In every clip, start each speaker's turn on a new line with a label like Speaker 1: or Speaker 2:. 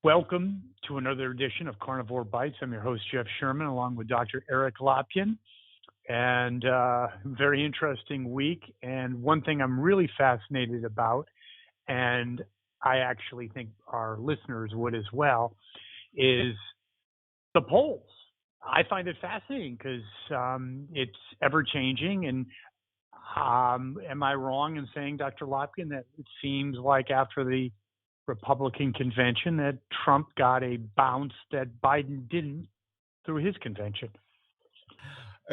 Speaker 1: Welcome to another edition of Carnivore Bites. I'm your host, Jeff Sherman, along with Dr. Eric Lopkin. And very interesting week. And one thing I'm really fascinated about, and I actually think our listeners would as well, is the polls. I find it fascinating because it's ever-changing. And am I wrong in saying, Dr. Lopkin, that it seems like after the Republican convention that Trump got a bounce that Biden didn't through his convention?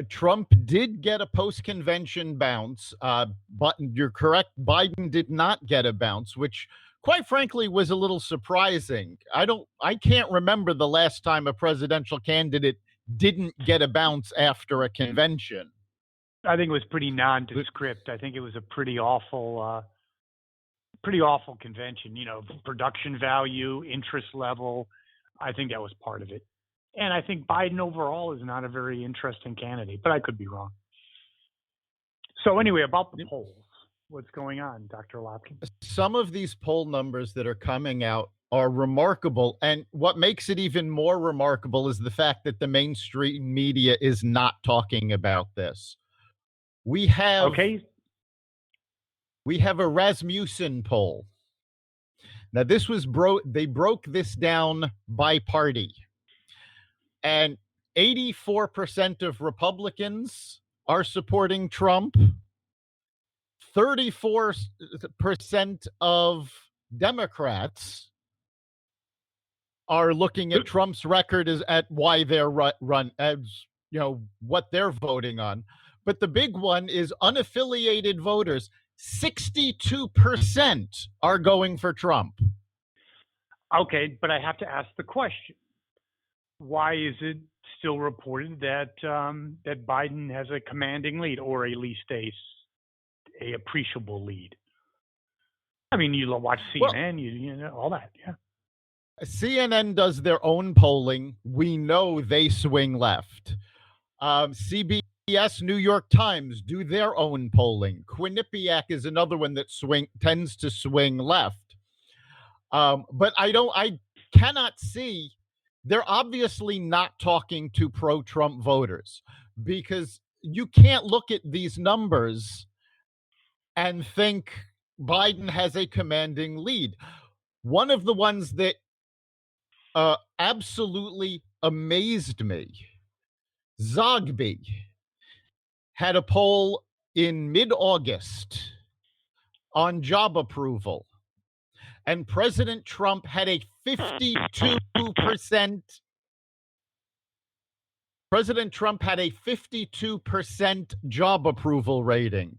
Speaker 2: Trump did get a post-convention bounce, but you're correct. Biden did not get a bounce, which quite frankly was a little surprising. I can't remember the last time a presidential candidate didn't get a bounce after a convention.
Speaker 1: I think it was pretty nondescript. I think it was a pretty awful convention. You know, production value, interest level. I think that was part of it. And I think Biden overall is not a very interesting candidate, but I could be wrong. So anyway, about the polls, what's going on, Dr. Lopkin?
Speaker 2: Some of these poll numbers that are coming out are remarkable. And what makes it even more remarkable is the fact that the mainstream media is not talking about this. We have a Rasmussen poll. Now, this was they broke this down by party. And 84% of Republicans are supporting Trump. 34% of Democrats are looking at Trump's record as at why they're what they're voting on. But the big one is unaffiliated voters. 62% are going for Trump.
Speaker 1: Okay, but I have to ask the question. Why is it still reported that that Biden has a commanding lead, or at least a appreciable lead? I mean, you watch CNN, you know all that, yeah.
Speaker 2: CNN does their own polling. We know they swing left. CBS, New York Times do their own polling. Quinnipiac is another one that tends to swing left. But I cannot see. They're obviously not talking to pro-Trump voters, because you can't look at these numbers and think Biden has a commanding lead. One of the ones that absolutely amazed me, Zogby had a poll in mid-August on job approval, and President Trump had a 52%. President Trump had a 52% job approval rating.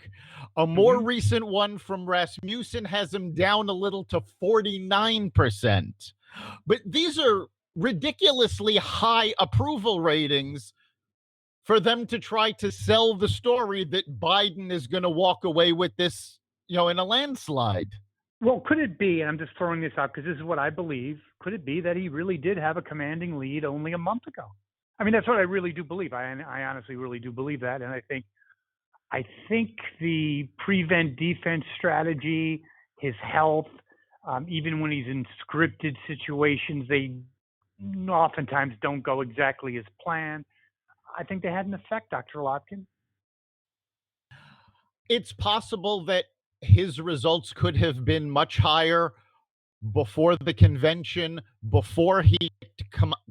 Speaker 2: A more recent one from Rasmussen has him down a little to 49%. But these are ridiculously high approval ratings for them to try to sell the story that Biden is going to walk away with this, in a landslide.
Speaker 1: Well, could it be, and I'm just throwing this out because this is what I believe, could it be that he really did have a commanding lead only a month ago? I mean, that's what I really do believe. I honestly really do believe that. And I think the prevent defense strategy, his health, even when he's in scripted situations, they oftentimes don't go exactly as planned. I think they had an effect, Dr. Lopkin.
Speaker 2: It's possible that his results could have been much higher before the convention, before he picked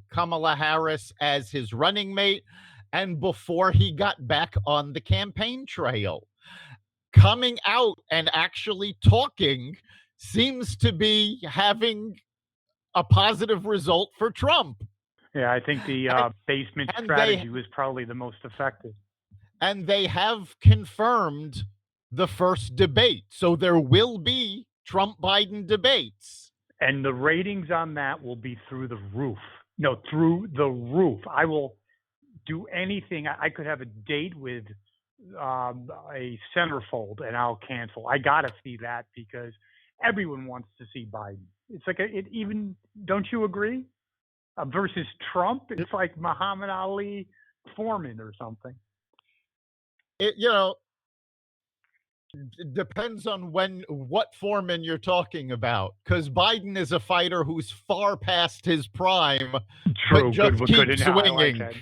Speaker 2: Kamala Harris as his running mate, and before he got back on the campaign trail. Coming out and actually talking seems to be having a positive result for Trump.
Speaker 1: Yeah, I think the basement strategy was probably the most effective.
Speaker 2: And they have confirmed the first debate. So there will be Trump-Biden debates.
Speaker 1: And the ratings on that will be through the roof. No, through the roof. I will do anything. I could have a date with a centerfold and I'll cancel. I got to see that because everyone wants to see Biden. It's like don't you agree? Versus Trump, it's like Muhammad Ali Foreman or something.
Speaker 2: Depends on what Foreman you're talking about, because Biden is a fighter who's far past his prime, but
Speaker 1: True.
Speaker 2: just
Speaker 1: Good.
Speaker 2: keeps
Speaker 1: No, I like
Speaker 2: swinging.
Speaker 1: that. Good.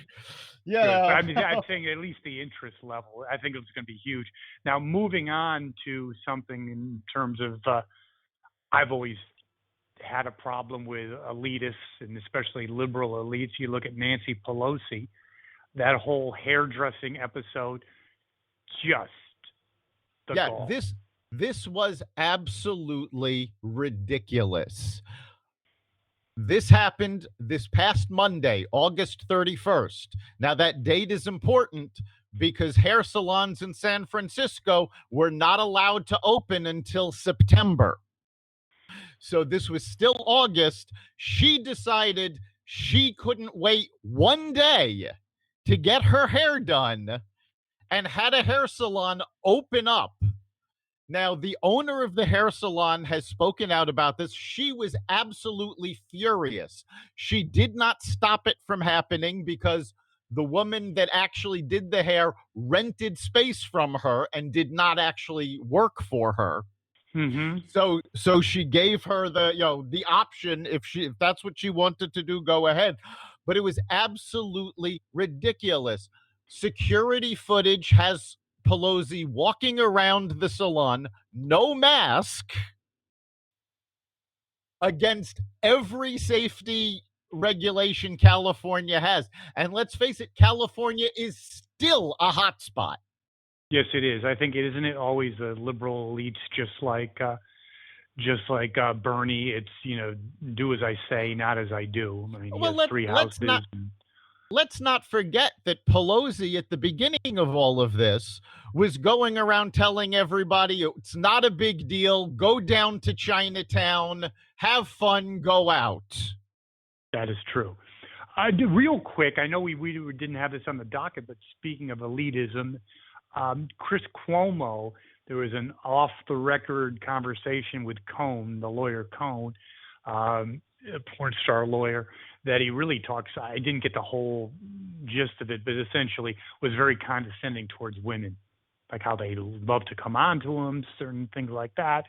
Speaker 1: But
Speaker 2: Yeah.
Speaker 1: I mean, I'm saying at least the interest level, I think it's going to be huge. Now, moving on to something in terms of, I've always had a problem with elitists and especially liberal elites. You look at Nancy Pelosi, that whole hairdressing episode, just the
Speaker 2: Yeah,
Speaker 1: gall.
Speaker 2: this was absolutely ridiculous. This happened this past Monday, August 31st. Now, that date is important because hair salons in San Francisco were not allowed to open until September. So this was still August. She decided she couldn't wait one day to get her hair done and had a hair salon open up. Now, the owner of the hair salon has spoken out about this. She was absolutely furious. She did not stop it from happening because the woman that actually did the hair rented space from her and did not actually work for her.
Speaker 1: Mm-hmm.
Speaker 2: So she gave her the option if that's what she wanted to do, go ahead. But it was absolutely ridiculous. Security footage has Pelosi walking around the salon, no mask, against every safety regulation California has. And let's face it, California is still a hot spot.
Speaker 1: Yes, it is. I think isn't it always the liberal elites, just like Bernie. It's do as I say, not as I do. I mean, he
Speaker 2: Well,
Speaker 1: has three houses.
Speaker 2: let's not forget that Pelosi, at the beginning of all of this, was going around telling everybody it's not a big deal. Go down to Chinatown, have fun, go out.
Speaker 1: That is true. Real quick, I know we didn't have this on the docket, but speaking of elitism, Chris Cuomo, there was an off-the-record conversation with Cohn, the lawyer Cohn, a porn star lawyer, that he really talks. I didn't get the whole gist of it, but essentially was very condescending towards women, like how they love to come on to him, certain things like that.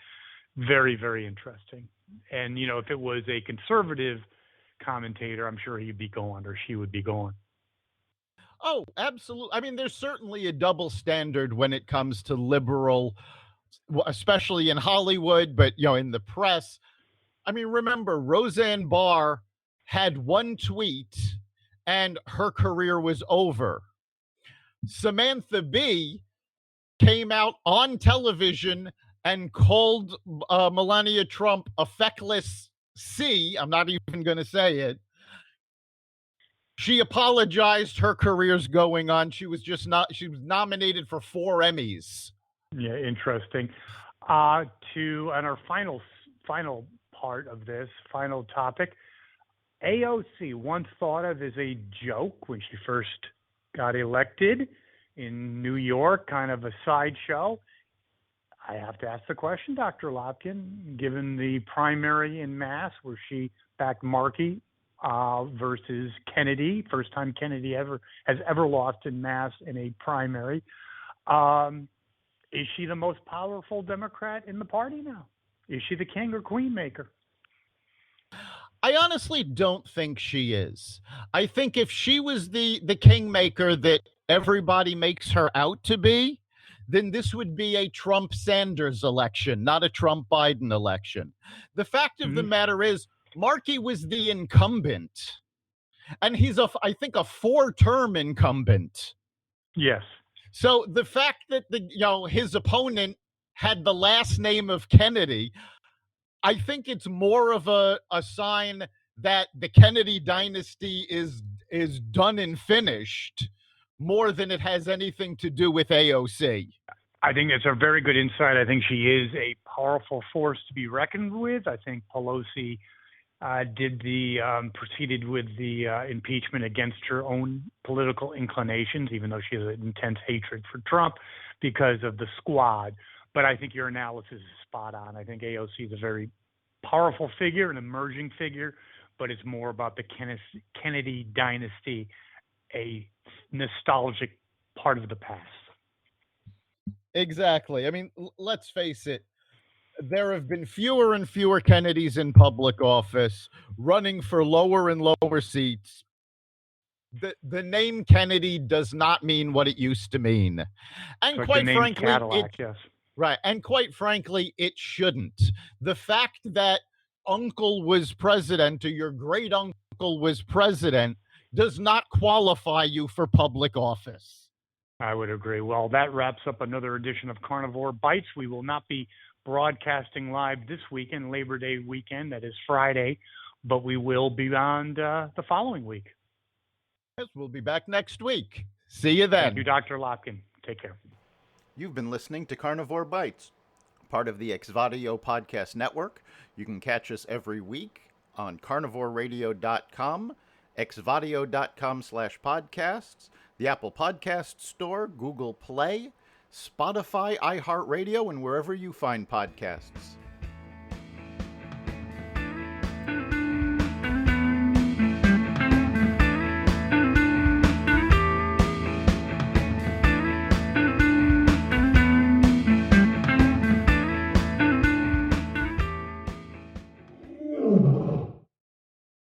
Speaker 1: Very, very interesting. And, if it was a conservative commentator, I'm sure he'd be going, or she would be going.
Speaker 2: Oh, absolutely. I mean, there's certainly a double standard when it comes to liberal, especially in Hollywood, but in the press. I mean, remember, Roseanne Barr had one tweet and her career was over. Samantha Bee came out on television and called Melania Trump a feckless C. I'm not even going to say it. She apologized. Her career's going on. She was nominated for 4 Emmys.
Speaker 1: Yeah, interesting. On our final part of this final topic, AOC, once thought of as a joke when she first got elected in New York, kind of a sideshow. I have to ask the question, Dr. Lopkin, given the primary in Mass where she backed Markey versus Kennedy, first time Kennedy has ever lost in Mass in a primary. Is she the most powerful Democrat in the party now? Is she the king or queen maker?
Speaker 2: I honestly don't think she is. I think if she was the kingmaker that everybody makes her out to be, then this would be a Trump-Sanders election, not a Trump-Biden election. The fact of the matter is, Markey was the incumbent, and he's I think a 4-term incumbent.
Speaker 1: Yes.
Speaker 2: So the fact that his opponent had the last name of Kennedy, I think it's more of a sign that the Kennedy dynasty is done and finished, more than it has anything to do with AOC.
Speaker 1: I think it's a very good insight. I think she is a powerful force to be reckoned with. I think Pelosi proceeded with the impeachment against her own political inclinations, even though she has an intense hatred for Trump because of the squad. But I think your analysis is spot on. I think AOC is a very powerful figure, an emerging figure, but it's more about the Kennedy dynasty, a nostalgic part of the past.
Speaker 2: Exactly. I mean, let's face it. There have been fewer and fewer Kennedys in public office, running for lower and lower seats. The name Kennedy does not mean what it used to mean.
Speaker 1: It's
Speaker 2: And
Speaker 1: like the
Speaker 2: quite
Speaker 1: name
Speaker 2: frankly,
Speaker 1: Cadillac, yes.
Speaker 2: right. And quite frankly, it shouldn't. The fact that uncle was president or your great uncle was president does not qualify you for public office.
Speaker 1: I would agree. Well, that wraps up another edition of Carnivore Bites. We will not be broadcasting live this weekend, Labor Day weekend, that is Friday, but we will be on the following week.
Speaker 2: Yes, we'll be back next week. See you then.
Speaker 1: Thank you, Dr. Lopkin. Take care.
Speaker 2: You've been listening to Carnivore Bites, part of the Exvadio Podcast Network. You can catch us every week on carnivoreradio.com, exvadio.com/podcasts, the Apple Podcast Store, Google Play, Spotify, iHeartRadio, and wherever you find podcasts.